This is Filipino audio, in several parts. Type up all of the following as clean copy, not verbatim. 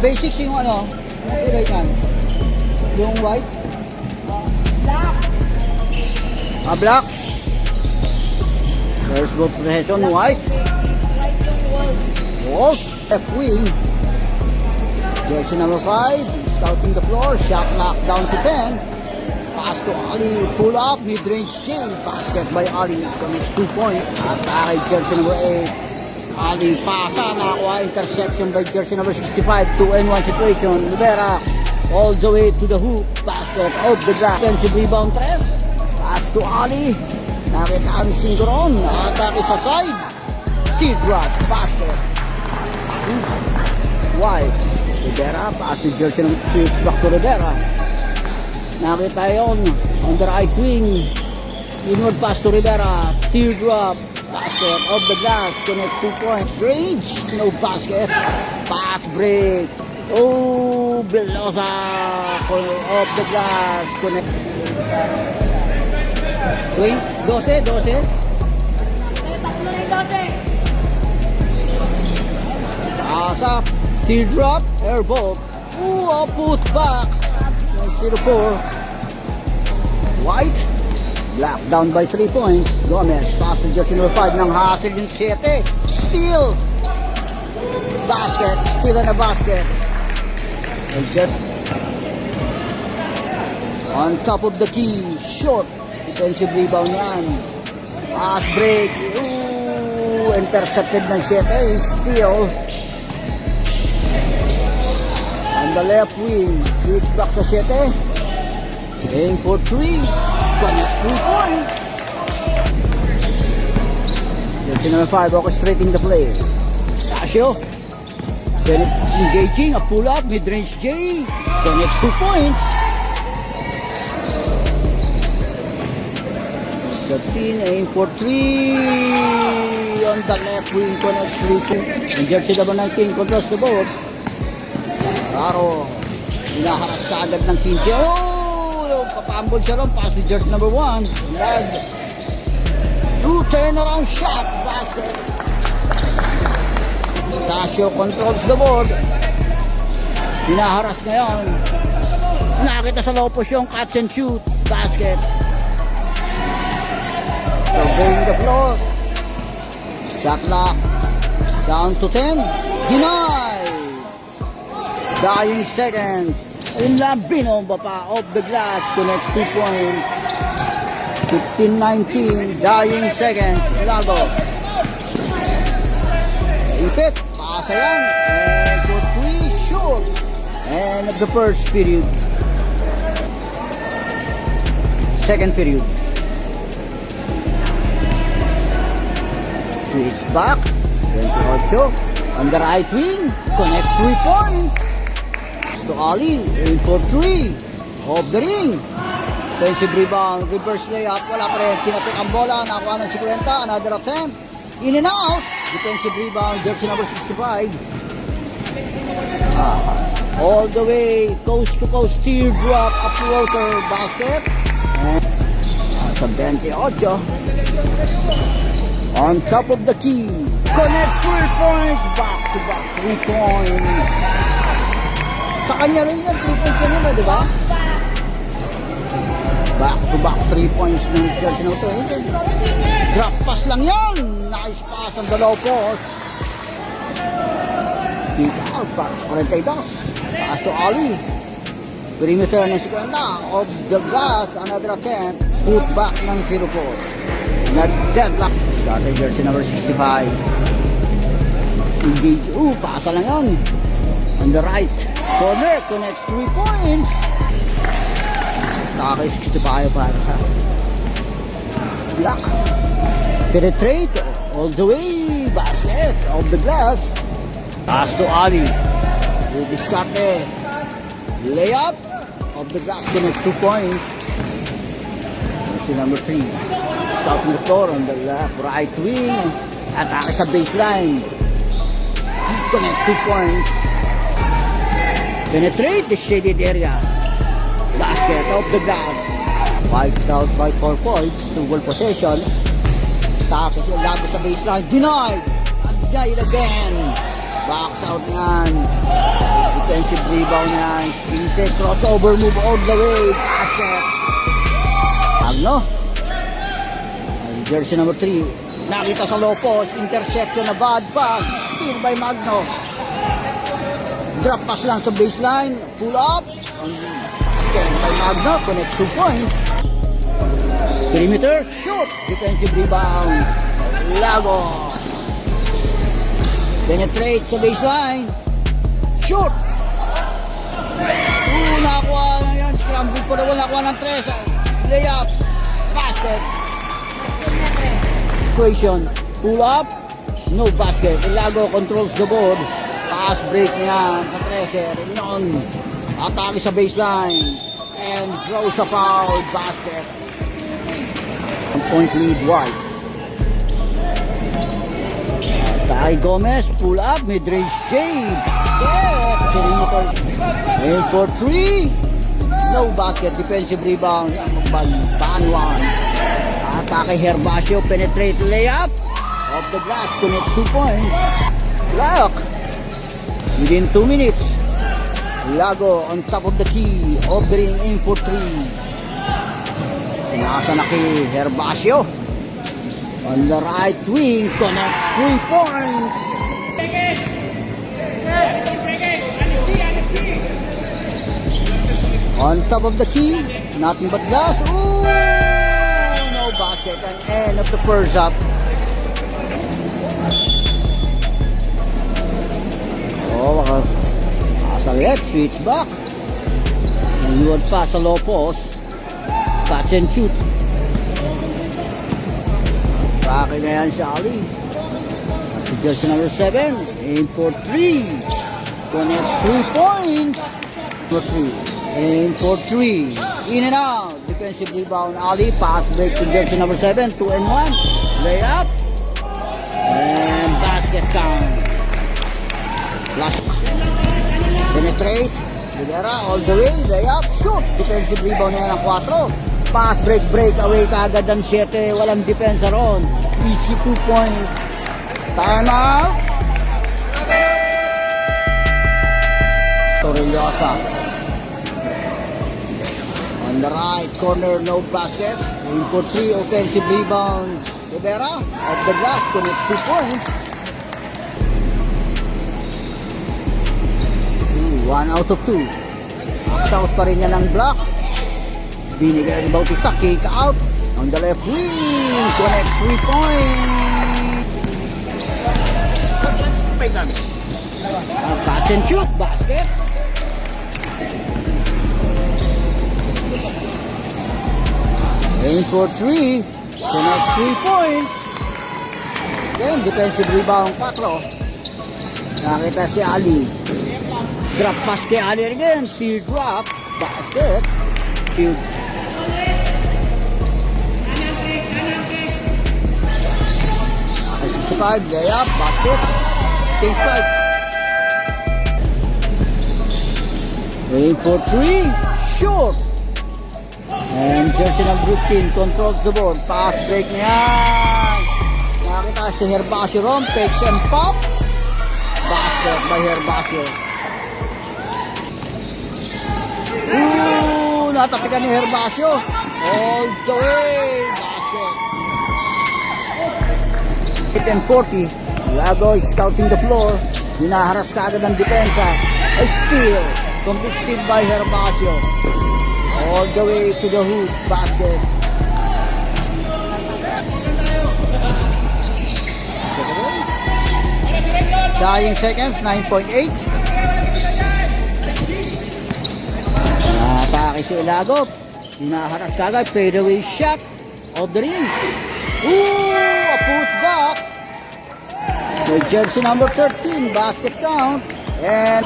basics yung ano, yung kulay yan. Yung white. Black. There's good possession, white. Wolf, F-wing. Jersey number 5, scouting the floor, shot knock down to 10. Pass to Ali, pull up, mid-range J. Basket by Ali, connects 2 points. Atake, jersey number 8. Ali pasa, nakakuha interception by jersey number 65. 2-and-1 situation. Rivera, all the way to the hoop. Basket out the glass. Defensive rebound, Tres. Pass to Ali. Nakita ang Singron. Atake sa side. T-drop, basket. White. Rivera, pass to jersey number 6. Back to Rivera. Nakita yon on the right wing. Inward pass to Rivera. Teardrop. Basket off the glass. Connect 2 points. Range. No basket. Pass break. Oh, Belosa. Off the glass. Connect. 12. Pass up. Teardrop. Airball. Ooh, put back. 0-4. White. Black down by 3 points. Gomez. Pass to jersey number 5 ng hassle yung 7. Steal. Basket. Steal and a basket. And just on top of the key. Short. Defensive rebound yan. Pass break. Ooh. Intercepted ng 7. Steal. On the left wing, switch back sa 7. Aim for 3. 23 points. Jersey number 5 orchestrating the play. Stasio. Engaging, a pull-up, mid-range J. Connects 2 points. 13, aim for 3. On the left wing, connects 3 points. And jersey number 19 controls the ball. Claro, hinaharas ka agad ng 15. Oh! Papambol siya ron. Pass to jersey number 1. Lag. 2 turnaround shot. Basket. Stasio controls the board. Hinaharas ngayon. Nakita sa low post yung catch and shoot. Basket. Surveying the floor. Shot lock. Down to 10. Denied. Dying seconds. And Lambino pa off the glass. Connects 2 points. 15-19. Dying seconds. Lago. Ipit. Pasa yan. And for 3 short. And of the first period. Second period. Switch back. 28. On the right wing. Connects 3 points. To Ali, aim for 3. Off the ring. Defensive rebound, reverse layup. Wala pa rin. Tinapik ang bola. Nakakuha ng 50. Another attempt. In and out. Defensive rebound, jersey number 65. All the way, coast to coast, teardrop, up floater, basket. And sa 28. On top of the key. Connects 3 points. Back to back 3 points. Sa kanya rin yan, 3 points na di ba? Back to back 3 points ng jersey na ito. Drop pass lang yan. Nice pass ang dalaw post. Dito out pass, 42. Pass to Ali. Perimeter ng 50. Of the glass, another attempt. Put back ng 0-4. Nag-deadlock. Starting jersey number 65. Engage. Pasa lang yan. On the right. Corner, connects 3 points. Nakakay 65 para sa Black. Penetrate all the way. Basket off the glass. Pass to Ali. Discarte. Layup off the glass, connects 2 points. Jersey number 3. Stopping the floor on the left, right wing. Atake sa baseline. Connects 2 points. Penetrate the shaded area. Basket off the glass. Wiped out by 4 points. Single possession. Tapos yung lago sa baseline. Denied. And denied again. Backs out yan. Defensive rebound yan. 15, crossover move all the way. Basket. Magno. Jersey number 3. Nakita sa low post. Interception na bad pass. Steal by Magno. Drop pass lang sa baseline. Pull up. Basket by Magno. Connects 2 points. Perimeter. Shoot. Defensive rebound. Lago. Penetrate sa baseline. Shoot. Nakakuha na yan. Scramble ko na wala nakuha ng 3. Layup. Basket. Equation. Pull up. No basket. Ilago controls the board. Pass break niya sa 13. Renon. Atake sa baseline. And throws a foul. Basket. 1 point lead wide. Tay Gomez. Pull up. Mid-range Jade. Perimeter. And for 3. No basket. Defensive rebound. Banwan. Atake Herbacio. Penetrate layup. Off the glass. Connects 2 points. Lock. Within 2 minutes. Lago on top of the key. Offering aim for 3. Nasa na kay Herbacio. On the right wing. Connects 3 points. On top of the key, nothing but glass. Ooh, no basket. And end of the first up. Oh, Asalet, switch back. Naliwad pa sa low post. Catch and shoot. Raki na yan si Ali. Si jersey number 7. Aim for 3. Connects 3 points. For 3. And for 3, in and out. Defensive rebound, Ali. Pass break to jersey number 7. 2 and 1. Layup. And basket count. Flash. Penetrate. Rivera all the way. Layup. Shoot. Defensive rebound na ng 4. Pass break, break away kaagad ang 7. Walang depensa ron. Easy 2 points. Time out. Torrelosa. On the right corner, no basket. Aim for 3, offensive rebound. Rivera, off the glass, connects 2 points. 1 out of 2. South pa rin yan ng block. Binigay ng Bautista, kick out. On the left wing, connects 3 points. Catch and shoot, basket. Aim for 3. Connects 3 points. Then, defensive rebound 4. Nakita si Ali. Drop pass kay Ali again. Teardrop. Basket. Teard. 65. Layup. Basket. Change strike. Aim for 3. Short. And jersey number 15 controls the board. Pass break niya. Nakita si Herbacio ron. Takes and pop. Basket by Herbacio. Ooh, natapikan ni Herbacio. All the way. Basket. 8 and 40. Lago is scouting the floor. Hinaharas ka agad ng depensa. A steal. Complete steal by Herbacio. All the way to the hoop. Basket. Dying seconds. 9.8. Atake si Ilago. Hinaharas kagad. Fade away shot. Of the ring. Ooh! A push back. So jersey number 13. Basket count. And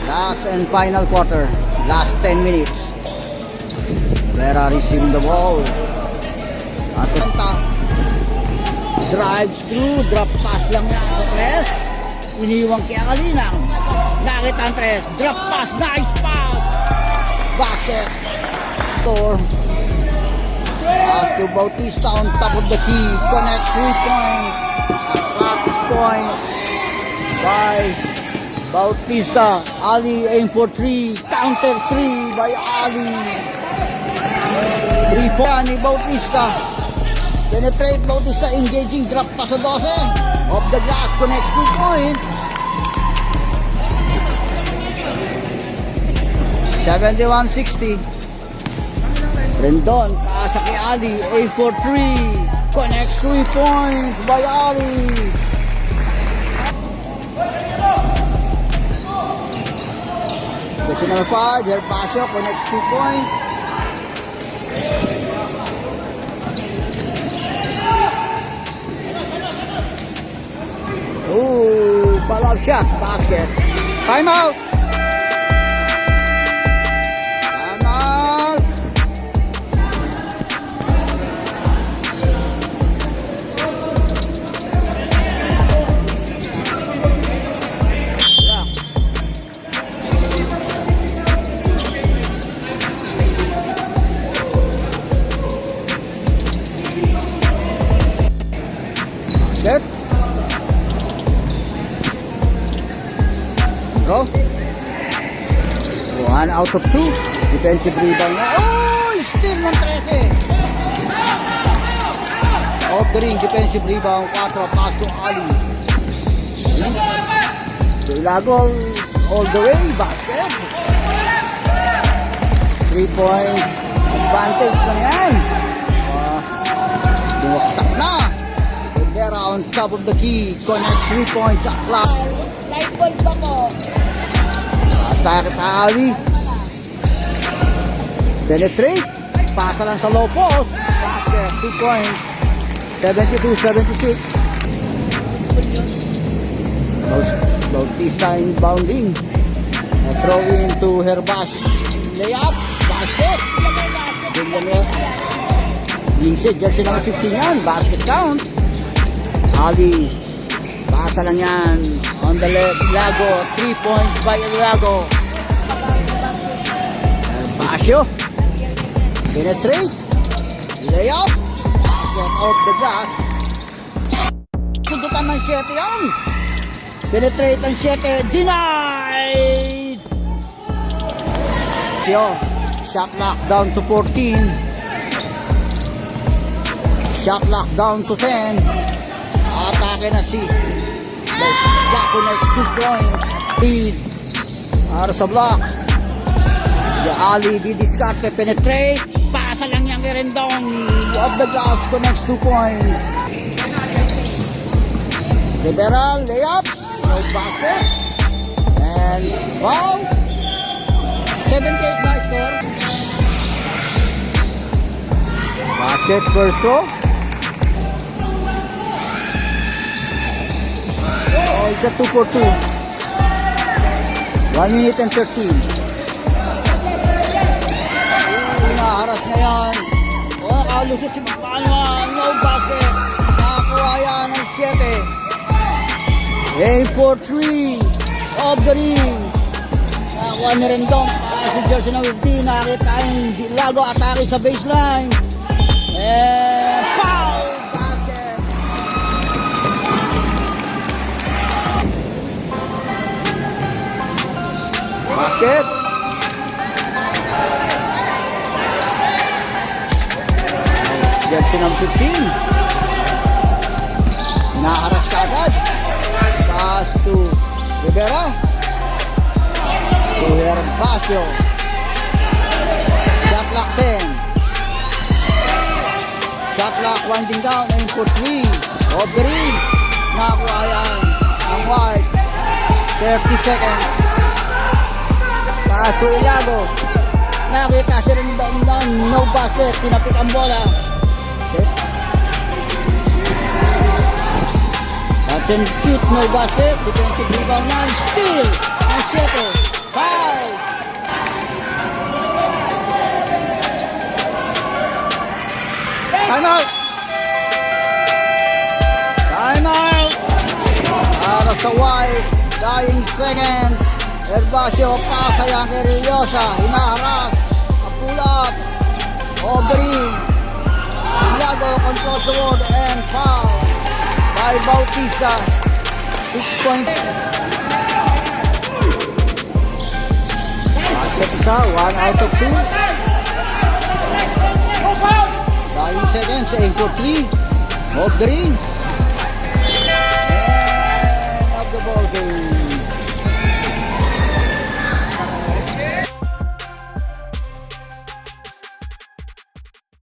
last and final quarter. Last 10 minutes. Vera receiving the ball. Atlanta drives through. Drop pass lang niya sa tres. Iniwang kaya Kalinang. Nakita ang tres. Drop pass. Nice pass. Basket. Score. Pass to Bautista on top of the key. Connects 3 points. Last point by Bautista, Ali aim for 3, counter 3 by Ali. 3 point ni Bautista. Penetrate Bautista, engaging drop pa sa 12. Off the glass, connects 2 points. 71-60. Rendon, paasa kay Ali, aim for 3. Connects 3 points by Ali. Question number 5, Herbacio connects 2 points. Ooh, follow shot, basket. Time out. Time out. Yeah. Set. Go. 1 out of 2. Defensive rebound na. Oh! Steal ng 13. Off the ring. Defensive rebound. 4. Pass to Ali. So Ilago all the way. Basket. 3-point advantage na yan. Buwaksak na. Rivera on top of the key. Connect 3 points. Shot clock. Light bulb ba mo? Atake sa Ali. Penetrate. Pasa lang sa low post. Basket. 2 points. 72-76. Bautista inbounding. Throw into Herbacio. Layup. Basket. Usage. Jersey number 15 yan. Basket count. Ali. Pasa lang yan. On the left, Lago. 3 points by Lago. Herbacio. Penetrate. Layup. Basket off the glass. Sugutan ng 7 yan. Penetrate ang 7. Denied. Shot lock down to 14. Shot lock down to 10. Atake na si Jaco next 2 points. Lead. Para sa block. The Ali didiskarte. Penetrate. Pasa lang yung Rendon. Off the glass. Connects 2 points. Liberal. Layup. No basket. And wow. 78 na score. Basket first throw. Oh, it's a 2 for 2. 1 minute and 13. Naharas na yan. Oh, nakalusot si Magbanwa. No basket. Nakakuha yan ng 7. Aim for 3. Off the ring. Nakakuha ni Rendon. Si Jersey na 15. Nakakita yung Lago atake sa baseline. And foul. Basket. Basket. Jersey ng 15. Nakaras ka agad. Pass to Rivera. To Herbacio. Shot lock 10. Shot clock winding down. Aim for 3. Off the ring. Nakakuha yan ang White. 30 seconds. Pass to Ilago. Nakita siya rin down. No basket. Tinapik ang bola. Catch and shoot. No basket. Defensive rebound na. Steal. Ang 7. Foul. Time out! Time out! Para sa White, dying second. Herbacio, pasa yan kay Reyosa. Hinaharap. Pull up. Aubrey. Ilago controls the board and foul by Bautista. 6 points. isa't isa, 1 out of 2. 9 seconds, aim for 3. Off the ring. And of the ball game.